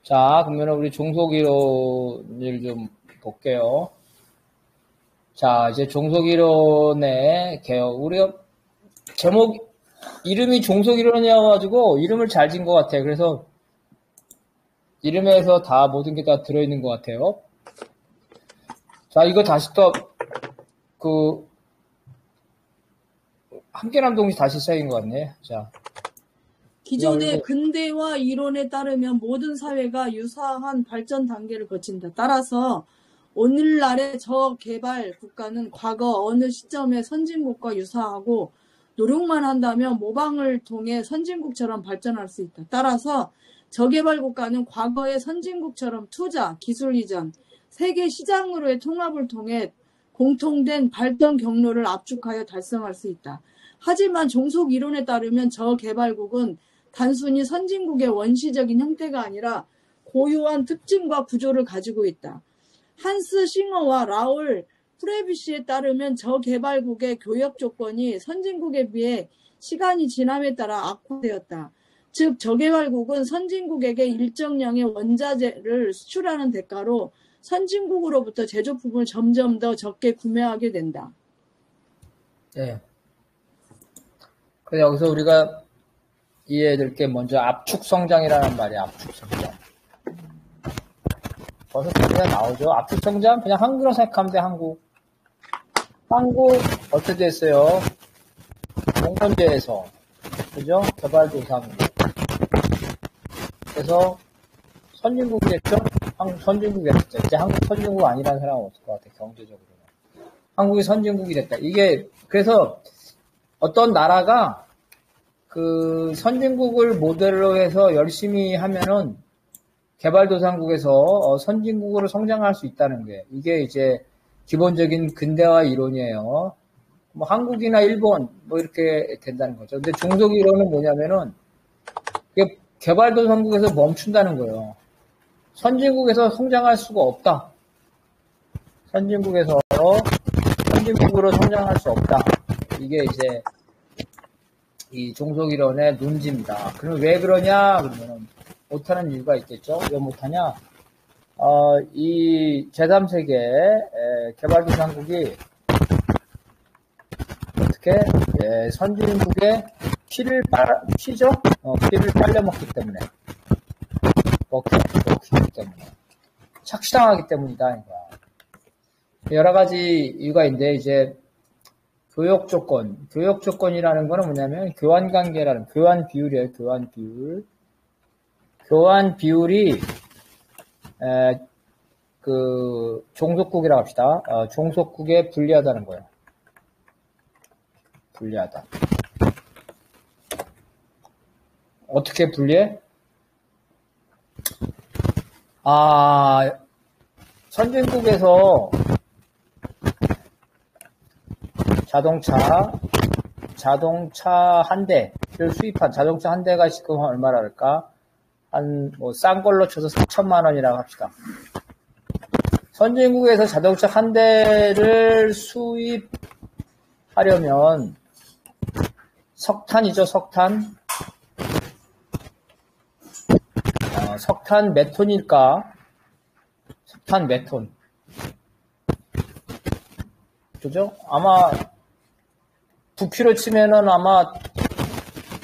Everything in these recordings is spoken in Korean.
자, 그러면 우리 종속이론을 좀 볼게요. 자, 이제 종속이론의 개혁. 우리가 제목, 이름이 종속이론이어가지고 이름을 잘 지은 것 같아요. 그래서 이름에서 다 모든 게 다 들어있는 것 같아요. 자, 이거 다시 또, 함께남 동시 다시 시작인 것 같네. 자. 기존의 근대화 이론에 따르면 모든 사회가 유사한 발전 단계를 거친다. 따라서 오늘날의 저개발 국가는 과거 어느 시점의 선진국과 유사하고 노력만 한다면 모방을 통해 선진국처럼 발전할 수 있다. 따라서 저개발 국가는 과거의 선진국처럼 투자, 기술 이전, 세계 시장으로의 통합을 통해 공통된 발전 경로를 압축하여 달성할 수 있다. 하지만 종속 이론에 따르면 저개발국은 단순히 선진국의 원시적인 형태가 아니라 고유한 특징과 구조를 가지고 있다. 한스 싱어와 라울 프레비시에 따르면 저개발국의 교역 조건이 선진국에 비해 시간이 지남에 따라 악화되었다. 즉 저개발국은 선진국에게 일정량의 원자재를 수출하는 대가로 선진국으로부터 제조품을 점점 더 적게 구매하게 된다. 네. 그래서 여기서 우리가 이해해야 게 먼저 압축성장이라는 말이야. 압축성장. 벌써 그냥 나오죠. 압축성장 그냥 한국으로 생각하면 돼. 한국 어떻게 됐어요? 공건제에서 그죠? 개발도상국. 그래서 선진국이 됐죠? 한국 선진국이 됐죠. 이제 한국 선진국 아니라는 사람은 없을 것 같아. 경제적으로는. 한국이 선진국이 됐다. 이게 그래서 어떤 나라가 그 선진국을 모델로 해서 열심히 하면은 개발도상국에서 선진국으로 성장할 수 있다는 게 이게 이제 기본적인 근대화 이론이에요. 뭐 한국이나 일본 뭐 이렇게 된다는 거죠. 근데 종속 이론은 뭐냐면은 개발도상국에서 멈춘다는 거예요. 선진국에서 성장할 수가 없다. 선진국에서 선진국으로 성장할 수 없다. 이게 이제 이 종속이론의 논지입니다. 그럼 왜 그러냐? 그러면 못하는 이유가 있겠죠? 왜 못하냐? 이 제3세계 개발도상국이 어떻게 선진국의 피를 빨려먹기 때문에 먹기 때문에 착취당하기 때문이다. 이거야. 여러 가지 이유가 있는데 이제 교역 조건이라는 거는 뭐냐면 교환 관계라는 교환 비율이에요. 교환 비율이 그 종속국이라고 합시다. 종속국에 불리하다는 거예요. 불리하다. 어떻게 불리해? 선진국에서 자동차 한 대를 수입한 자동차 한 대가 지금 얼마나 할까? 싼 걸로 쳐서 4천만 원이라고 합시다. 선진국에서 자동차 한 대를 수입하려면 석탄이죠, 석탄. 석탄 몇 톤일까? 석탄 몇 톤. 그죠? 아마 부피로 치면은 아마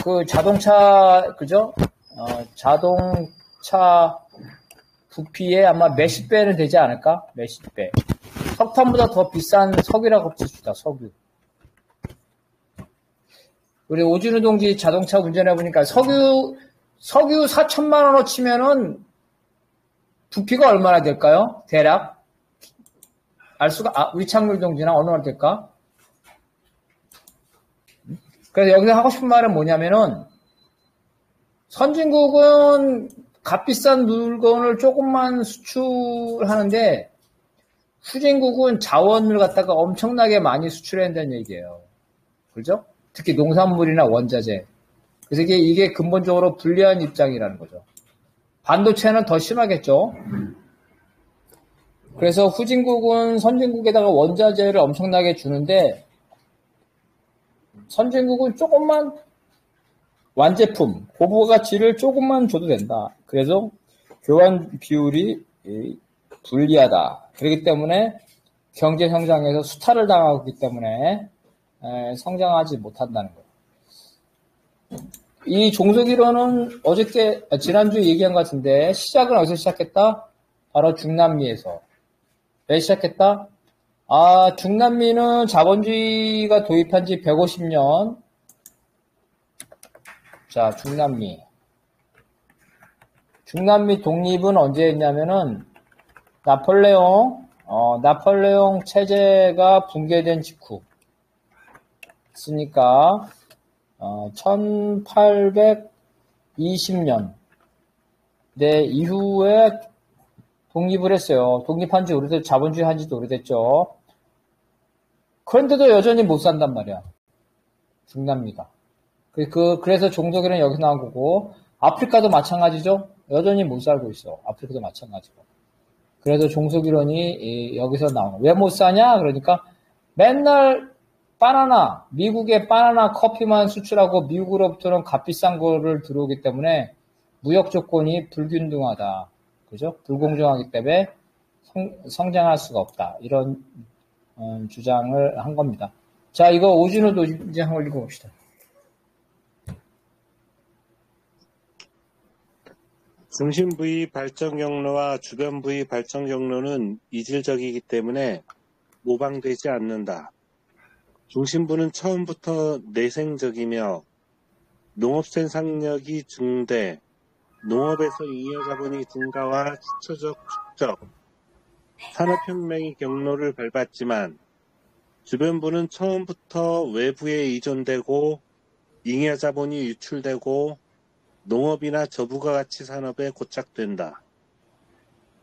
그 자동차 그죠? 자동차 부피에 아마 몇십 배는 되지 않을까? 몇십 배. 석탄보다 더 비싼 석유라고 칩시다. 석유. 우리 오진우 동지 자동차 운전해 보니까 석유 4천만 원어 치면은 부피가 얼마나 될까요? 대략 알 수가 위창률 동지나 얼마나 될까? 그래서 여기서 하고 싶은 말은 뭐냐면은 선진국은 값비싼 물건을 조금만 수출하는데 후진국은 자원을 갖다가 엄청나게 많이 수출해야 된다는 얘기예요. 그죠? 특히 농산물이나 원자재. 그래서 이게 근본적으로 불리한 입장이라는 거죠. 반도체는 더 심하겠죠. 그래서 후진국은 선진국에다가 원자재를 엄청나게 주는데 선진국은 조금만 완제품, 고부가치를 조금만 줘도 된다. 그래서 교환 비율이 불리하다. 그렇기 때문에 경제 성장에서 수탈을 당하고 있기 때문에 성장하지 못한다는 거예요. 이 종속이론은 지난주에 얘기한 것 같은데 시작은 어디서 시작했다? 바로 중남미에서. 왜 시작했다? 중남미는 자본주의가 도입한 지 150년. 자, 중남미 독립은 언제 했냐면은 나폴레옹 체제가 붕괴된 직후. 있으니까 1820년 이후에 독립을 했어요. 독립한 지 오래됐죠. 자본주의 한 지도 오래됐죠. 그런데도 여전히 못 산단 말이야. 중남미가. 그래서 종속이론은 여기서 나온 거고, 아프리카도 마찬가지죠. 여전히 못 살고 있어. 아프리카도 마찬가지고. 그래서 종속이론이 여기서 나오는. 왜 못 사냐? 그러니까 맨날 미국에 바나나 커피만 수출하고 미국으로부터는 값비싼 거를 들어오기 때문에 무역 조건이 불균등하다. 그죠? 불공정하기 때문에 성장할 수가 없다. 이런 주장을 한 겁니다. 자, 이거 오진호도 이제 한번 읽어봅시다. 중심 부위 발전 경로와 주변 부위 발전 경로는 이질적이기 때문에 모방되지 않는다. 중심부는 처음부터 내생적이며 농업 생산력이 증대, 농업에서 잉여자본이 증가와 시초적 축적, 산업혁명의 경로를 밟았지만 주변부는 처음부터 외부에 의존되고 잉여자본이 유출되고 농업이나 저부가 가치 산업에 고착된다.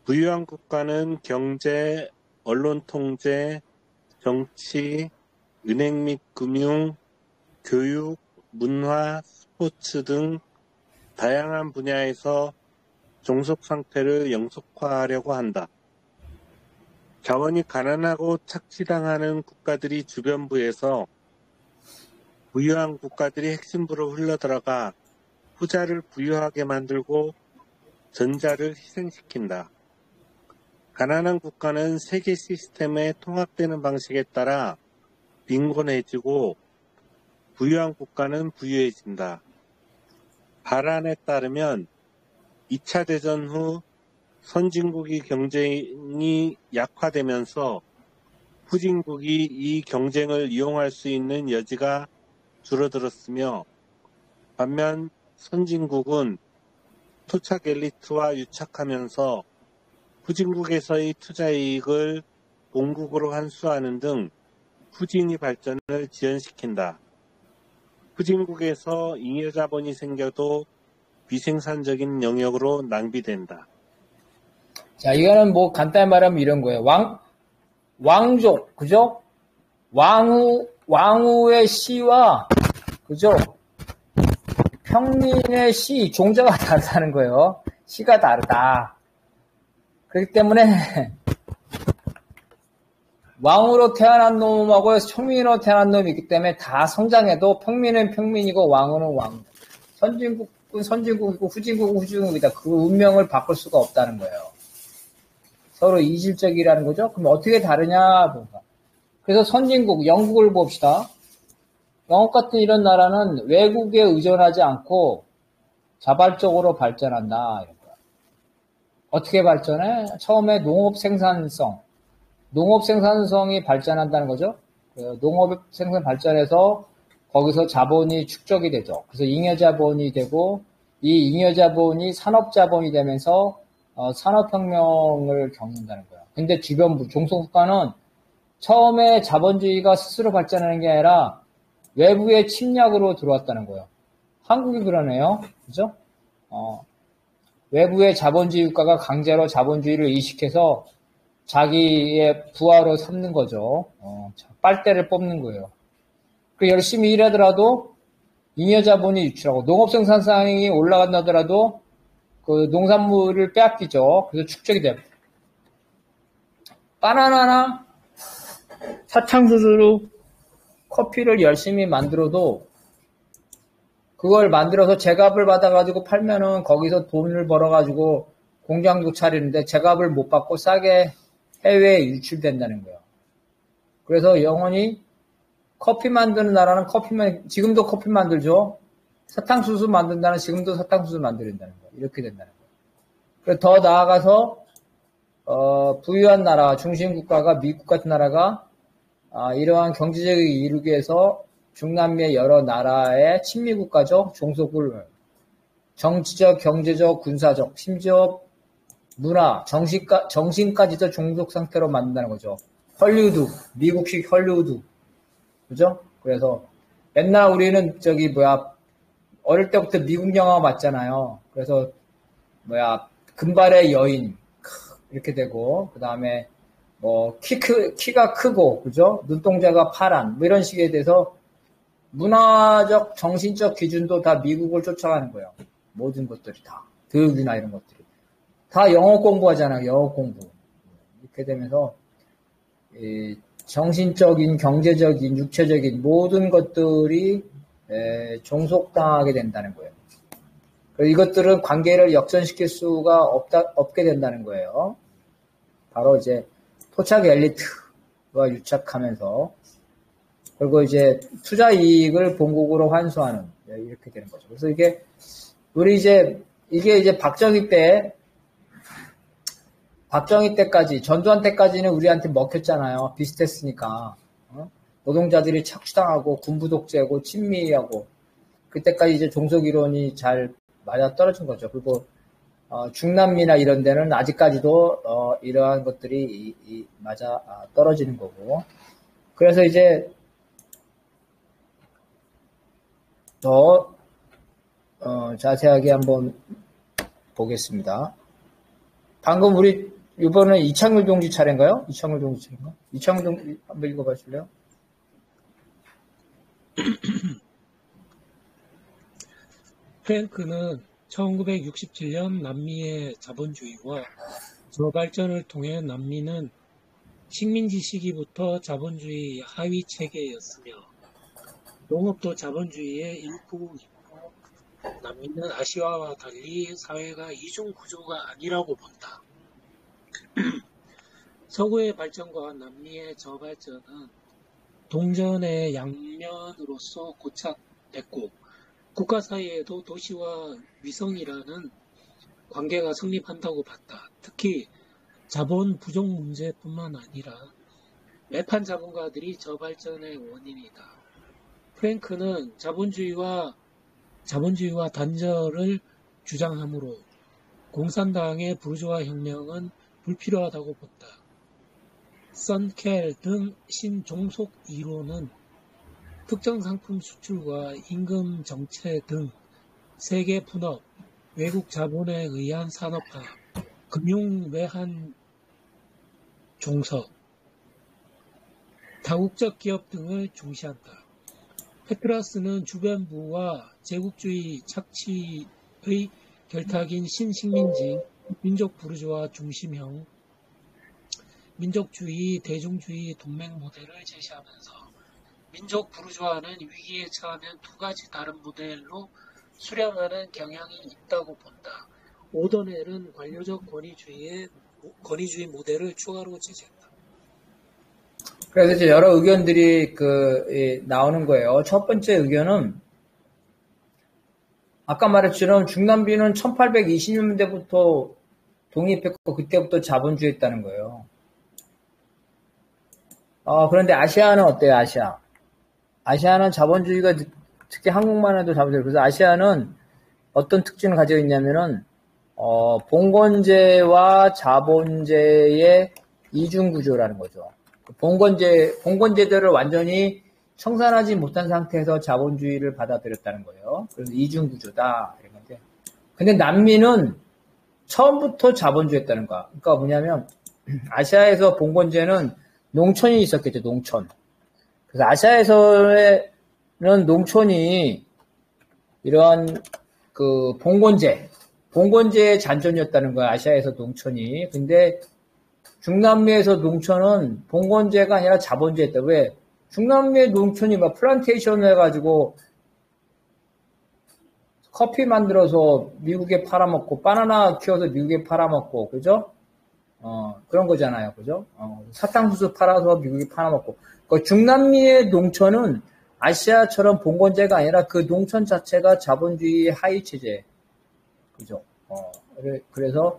부유한 국가는 경제, 언론 통제, 정치, 은행 및 금융, 교육, 문화, 스포츠 등 다양한 분야에서 종속 상태를 영속화하려고 한다. 자원이 가난하고 착취당하는 국가들이 주변부에서 부유한 국가들이 핵심부로 흘러들어가 후자를 부유하게 만들고 전자를 희생시킨다. 가난한 국가는 세계 시스템에 통합되는 방식에 따라 빈곤해지고 부유한 국가는 부유해진다. 바란에 따르면 2차 대전 후 선진국이 경쟁이 약화되면서 후진국이 이 경쟁을 이용할 수 있는 여지가 줄어들었으며 반면 선진국은 토착 엘리트와 유착하면서 후진국에서의 투자 이익을 본국으로 환수하는 등 후진위 발전을 지연시킨다. 후진국에서 잉여자본이 생겨도 비생산적인 영역으로 낭비된다. 자, 이거는 뭐 간단히 말하면 이런 거예요. 왕족, 그죠? 왕후의 시와, 그죠? 평민의 시, 종자가 다르다는 거예요. 시가 다르다. 그렇기 때문에 왕으로 태어난 놈하고 평민으로 태어난 놈이 있기 때문에 다 성장해도 평민은 평민이고 왕은 왕. 선진국은 선진국이고 후진국은 후진국이다. 그 운명을 바꿀 수가 없다는 거예요. 서로 이질적이라는 거죠. 그럼 어떻게 다르냐? 그래서 선진국, 영국을 봅시다. 영국 같은 이런 나라는 외국에 의존하지 않고 자발적으로 발전한다. 이런 거야. 어떻게 발전해? 처음에 농업 생산성이 발전한다는 거죠. 농업 생산 발전해서 거기서 자본이 축적이 되죠. 그래서 잉여자본이 되고 이 잉여자본이 산업자본이 되면서 산업혁명을 겪는다는 거예요. 근데 주변부, 종속국가는 처음에 자본주의가 스스로 발전하는 게 아니라 외부의 침략으로 들어왔다는 거예요. 한국이 그러네요. 그죠? 외부의 자본주의 국가가 강제로 자본주의를 이식해서 자기의 부하로 삼는 거죠. 빨대를 뽑는 거예요. 그 열심히 일하더라도 잉여자본이 유출하고 농업 생산성이 올라간다더라도 그 농산물을 빼앗기죠. 그래서 축적이 돼요. 바나나나 사탕수수로 커피를 열심히 만들어도 그걸 만들어서 제값을 받아가지고 팔면은 거기서 돈을 벌어가지고 공장도 차리는데 제값을 못 받고 싸게 해외에 유출된다는 거예요. 그래서 영원히 커피 만드는 나라는 지금도 커피 만들죠. 사탕수수 만든다는 지금도 사탕수수 만든다는 거예요. 이렇게 된다는 거예요. 그래서 더 나아가서 부유한 나라, 중심국가가 미국 같은 나라가 이러한 경제적인 이루기 위해서 중남미의 여러 나라의 친미국가적 종속을 정치적, 경제적, 군사적, 심지어 문화, 정신까지도 종속 상태로 만든다는 거죠. 헐리우드, 미국식 헐리우드. 그죠? 그래서 맨날 우리는 어릴 때부터 미국 영화 봤잖아요. 그래서 금발의 여인 이렇게 되고 그 다음에 키가 크고 그죠? 눈동자가 파란 뭐 이런 식에 대해서 문화적 정신적 기준도 다 미국을 쫓아가는 거예요. 모든 것들이 다 교육이나 이런 것들이 다 영어 공부하잖아요. 영어 공부 이렇게 되면서 정신적인, 경제적인, 육체적인 모든 것들이 종속당하게 된다는 거예요. 이것들은 관계를 역전시킬 수가 없게 된다는 거예요. 바로 이제 토착 엘리트가 유착하면서 그리고 이제 투자 이익을 본국으로 환수하는 이렇게 되는 거죠. 그래서 이게 이게 박정희 때까지 전두환 때까지는 우리한테 먹혔잖아요. 비슷했으니까 노동자들이 착취당하고 군부 독재하고 친미하고 그때까지 이제 종속 이론이 잘 맞아 떨어진 거죠. 그리고 중남미나 이런 데는 아직까지도 이러한 것들이 맞아 떨어지는 거고. 그래서 이제 더 자세하게 한번 보겠습니다. 방금 이번에 이창률 동지 차례인가요? 이창률 동지 한번 읽어봐 주실래요? 프랭크는 1967년 남미의 자본주의와 저발전을 통해 남미는 식민지 시기부터 자본주의 하위 체계였으며 농업도 자본주의의 일부이고 남미는 아시아와 달리 사회가 이중 구조가 아니라고 본다. 서구의 발전과 남미의 저발전은 동전의 양면으로서 고착됐고 국가 사이에도 도시와 위성이라는 관계가 성립한다고 봤다. 특히 자본 부족 문제뿐만 아니라 매판 자본가들이 저발전의 원인이다. 프랭크는 자본주의와 단절을 주장하므로 공산당의 부르주아 혁명은 불필요하다고 본다. 선켈 등 신종속 이론은 특정 상품 수출과 임금 정체 등 세계 분업, 외국 자본에 의한 산업화, 금융 외환 종속, 다국적 기업 등을 중시한다. 페트라스는 주변부와 제국주의 착취의 결탁인 신식민지, 민족 부르주아 중심형, 민족주의, 대중주의 동맹 모델을 제시하면서 민족 부르주아는 위기에 처하면 두 가지 다른 모델로 수렴하는 경향이 있다고 본다. 오더넬은 관료적 권위주의 모델을 추가로 제시했다. 그래서 이제 여러 의견들이 나오는 거예요. 첫 번째 의견은 아까 말했처럼 중남미는 1820년대부터 독립했고 그때부터 자본주의했다는 거예요. 그런데 아시아는 어때요? 아시아는 자본주의가 특히 한국만 해도 자본주의. 그래서 아시아는 어떤 특징을 가지고 있냐면은 봉건제와 자본제의 이중구조라는 거죠. 봉건제들을 완전히 청산하지 못한 상태에서 자본주의를 받아들였다는 거예요. 그래서 이중구조다 이런 건데. 근데 남미는 처음부터 자본주의였다는 거야. 그러니까 뭐냐면 아시아에서 봉건제는 농촌이 있었겠죠. 농촌. 그래서 아시아에서는 농촌이 이러한 봉건제의 잔존이었다는 거야. 아시아에서 농촌이. 근데 중남미에서 농촌은 봉건제가 아니라 자본주의였다. 왜? 중남미의 농촌이 막 플란테이션을 해가지고 커피 만들어서 미국에 팔아먹고, 바나나 키워서 미국에 팔아먹고, 그죠? 그런 거잖아요. 그죠? 사탕수수 팔아서 미국에 팔아먹고. 그 중남미의 농촌은 아시아처럼 봉건제가 아니라 그 농촌 자체가 자본주의 하위 체제. 그죠? 그래서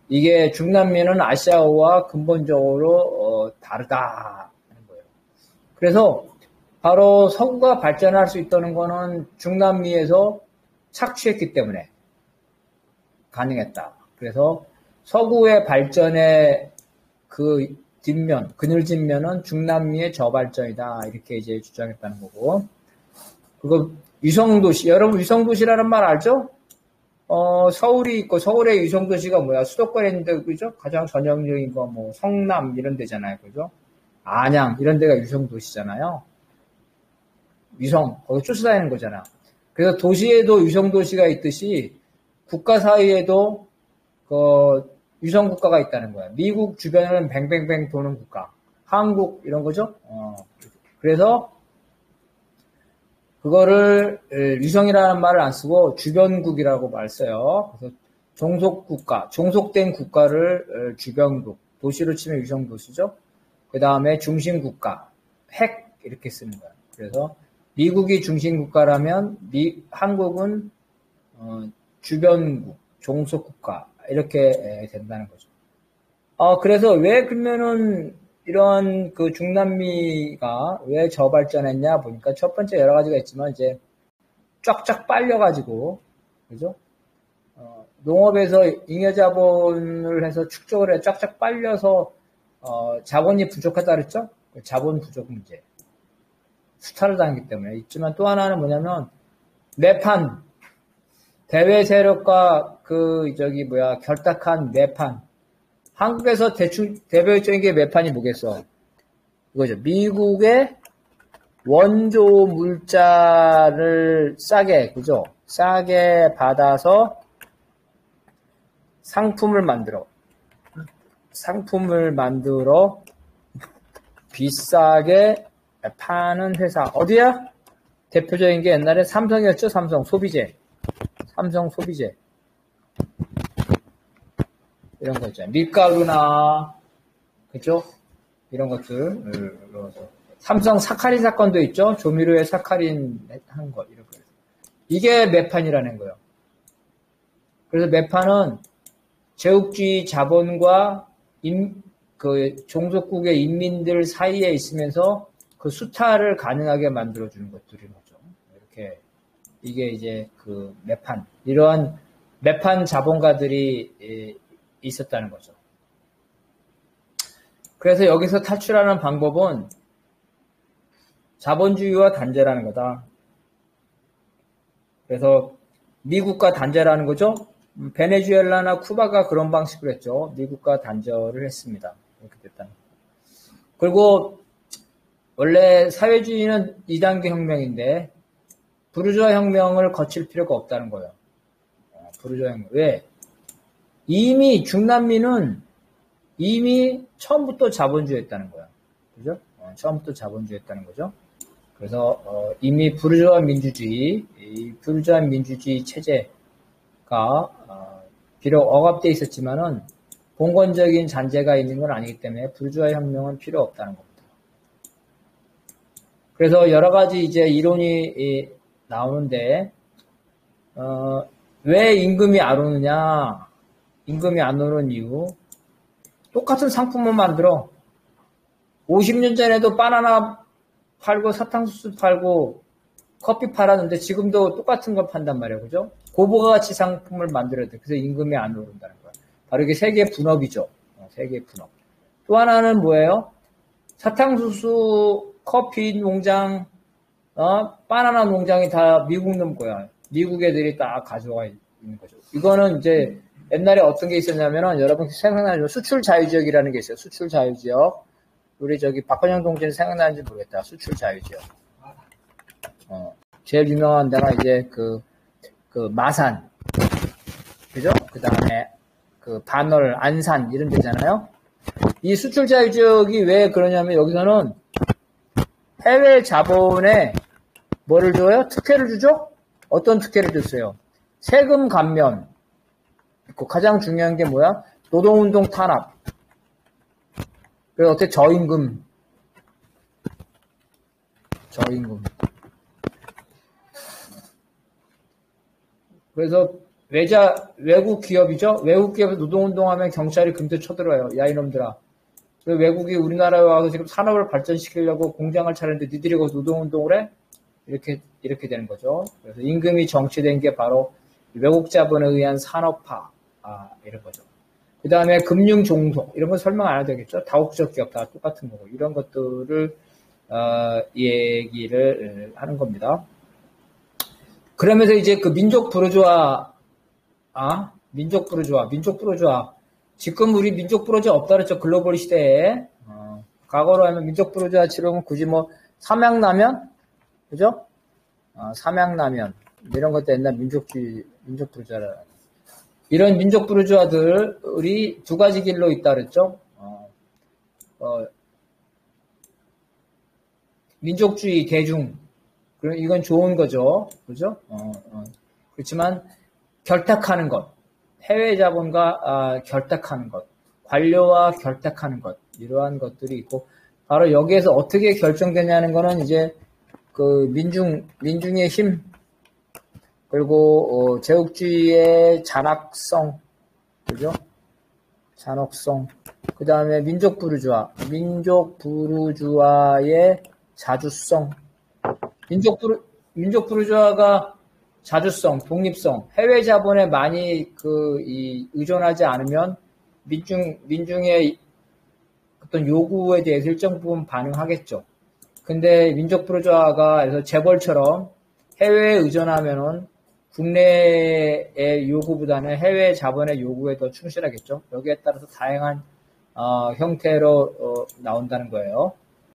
이게 중남미는 아시아와 근본적으로 다르다는 거예요. 그래서 바로 서구가 발전할 수 있다는 거는 중남미에서 착취했기 때문에 가능했다. 그래서 서구의 발전의 그 뒷면, 그늘진면은 중남미의 저발전이다. 이렇게 이제 주장했다는 거고. 그거 위성도시, 여러분 위성도시라는 말 알죠? 서울이 있고 서울의 위성도시가 뭐야? 수도권에 있는데 그죠? 가장 전형적인 거 뭐 성남 이런 데잖아요. 그죠? 안양 이런 데가 위성도시잖아요. 위성 거기 쫓아다니는 거잖아. 그래서 도시에도 위성도시가 있듯이 국가 사이에도 위성 국가가 있다는 거야. 미국 주변을 뱅뱅뱅 도는 국가. 한국 이런 거죠. 그래서 그거를 위성이라는 말을 안 쓰고 주변국이라고 말 써요. 그래서 종속국가, 종속된 국가를 주변국, 도시로 치면 위성도시죠. 그 다음에 중심국가, 핵 이렇게 쓰는 거예요. 그래서 미국이 중심국가라면 한국은 주변국, 종속국가 이렇게 된다는 거죠. 그래서 왜 그러면은 이런 그 중남미가 왜 저발전했냐 보니까 첫 번째 여러 가지가 있지만 이제 쫙쫙 빨려가지고 그죠? 농업에서 잉여자본을 해서 축적을 해 쫙쫙 빨려서 자본이 부족하다 그랬죠? 자본 부족 문제. 수탈을 당했기 때문에 있지만 또 하나는 뭐냐면 매판 대외 세력과 결탁한 매판. 한국에서 대표적인 게 매판이 뭐겠어? 이거죠. 미국의 원조 물자를 싸게, 그죠? 싸게 받아서 상품을 만들어 비싸게 파는 회사. 어디야? 대표적인 게 옛날에 삼성이었죠? 삼성 소비재. 이런 거 있잖아요. 밀가루나, 그죠? 이런 것들. 삼성 사카린 사건도 있죠? 조미료에 사카린 하는 거, 이런 거. 이게 매판이라는 거예요. 그래서 매판은 제국주의 자본과 종속국의 인민들 사이에 있으면서 그 수탈을 가능하게 만들어주는 것들인 거죠. 이렇게, 이게 이제 그 매판, 이러한 매판 자본가들이 있었다는 거죠. 그래서 여기서 탈출하는 방법은 자본주의와 단절하는 거다. 그래서 미국과 단절하는 거죠. 베네수엘라나 쿠바가 그런 방식으로 했죠. 미국과 단절을 했습니다. 이렇게 됐다는 거예요. 그리고 원래 사회주의는 2단계 혁명인데 부르주아 혁명을 거칠 필요가 없다는 거예요. 부르주아 혁명. 왜? 이미 중남미는 이미 처음부터 자본주의였다는 거야. 그죠? 처음부터 자본주의였다는 거죠. 그래서 이미 부르주아 민주주의, 이 부르주아 민주주의 체제가 비록 억압돼 있었지만은 봉건적인 잔재가 있는 건 아니기 때문에 부르주아 혁명은 필요 없다는 겁니다. 그래서 여러 가지 이제 이론이 나오는데 왜 임금이 안 오느냐? 임금이 안 오는 이유. 똑같은 상품을 만들어. 50년 전에도 바나나 팔고 사탕수수 팔고 커피 팔았는데 지금도 똑같은 걸 판단 말이에요. 그죠? 고부가 가치 상품을 만들어야 돼. 그래서 임금이 안 오른다는 거야. 바로 이게 세계 분업이죠. 세계 분업. 또 하나는 뭐예요? 사탕수수, 커피 농장, 바나나 농장이 다 미국 놈 거야. 미국 애들이 딱 가져와 있는 거죠. 이거는 이제 옛날에 어떤 게 있었냐면은 여러분 생각나는 수출 자유지역이라는 게 있어요. 수출 자유지역. 우리 박헌영 동지는 생각나는지 모르겠다. 수출 자유지역. 제일 유명한 데가 이제 그 마산. 그죠? 그 다음에 반월, 안산 이런 데잖아요. 이 수출 자유지역이 왜 그러냐면 여기서는 해외 자본에 뭐를 줘요? 특혜를 주죠? 어떤 특혜를 줬어요? 세금 감면 있고, 가장 중요한 게 뭐야? 노동운동 탄압. 그리고 어떻게 저임금. 그래서 외국 기업이죠? 외국 기업에서 노동운동하면 경찰이 금세 쳐들어요. 야, 이놈들아. 외국이 우리나라에 와서 지금 산업을 발전시키려고 공장을 차렸는데 니들이 거기서 노동운동을 해? 이렇게 되는 거죠. 그래서 임금이 정치된 게 바로 외국 자본에 의한 산업화, 이런 거죠. 그 다음에 금융 종속, 이런 건 설명 안 해도 되겠죠? 다국적 기업 다 똑같은 거고, 이런 것들을, 얘기를 하는 겁니다. 그러면서 이제 그 민족 부르주아. 지금 우리 민족 부르주아 없다 그랬죠? 글로벌 시대에. 과거로 하면 민족 부르주아 치료는 굳이 뭐, 삼양라면? 그죠? 삼양라면. 이런 것도 옛날 민족 부르주아라. 이런 민족 부르주아들이 두 가지 길로 있다 그랬죠? 민족주의 대중. 이건 좋은 거죠. 그죠? 그렇지만, 결탁하는 것. 해외 자본과 결탁하는 것. 관료와 결탁하는 것. 이러한 것들이 있고, 바로 여기에서 어떻게 결정되냐는 거는 이제, 그 민중의 힘, 그리고 제국주의의 잔악성, 그죠? 잔혹성. 그 다음에 민족 부르주아의 자주성. 민족 부르주아가 자주성, 독립성, 해외 자본에 많이 의존하지 않으면 민중의 어떤 요구에 대해서 일정 부분 반응하겠죠. 근데 민족 부르주아가 그래서 재벌처럼 해외에 의존하면은 국내의 요구보다는 해외 자본의 요구에 더 충실하겠죠. 여기에 따라서 다양한 형태로 나온다는 거예요.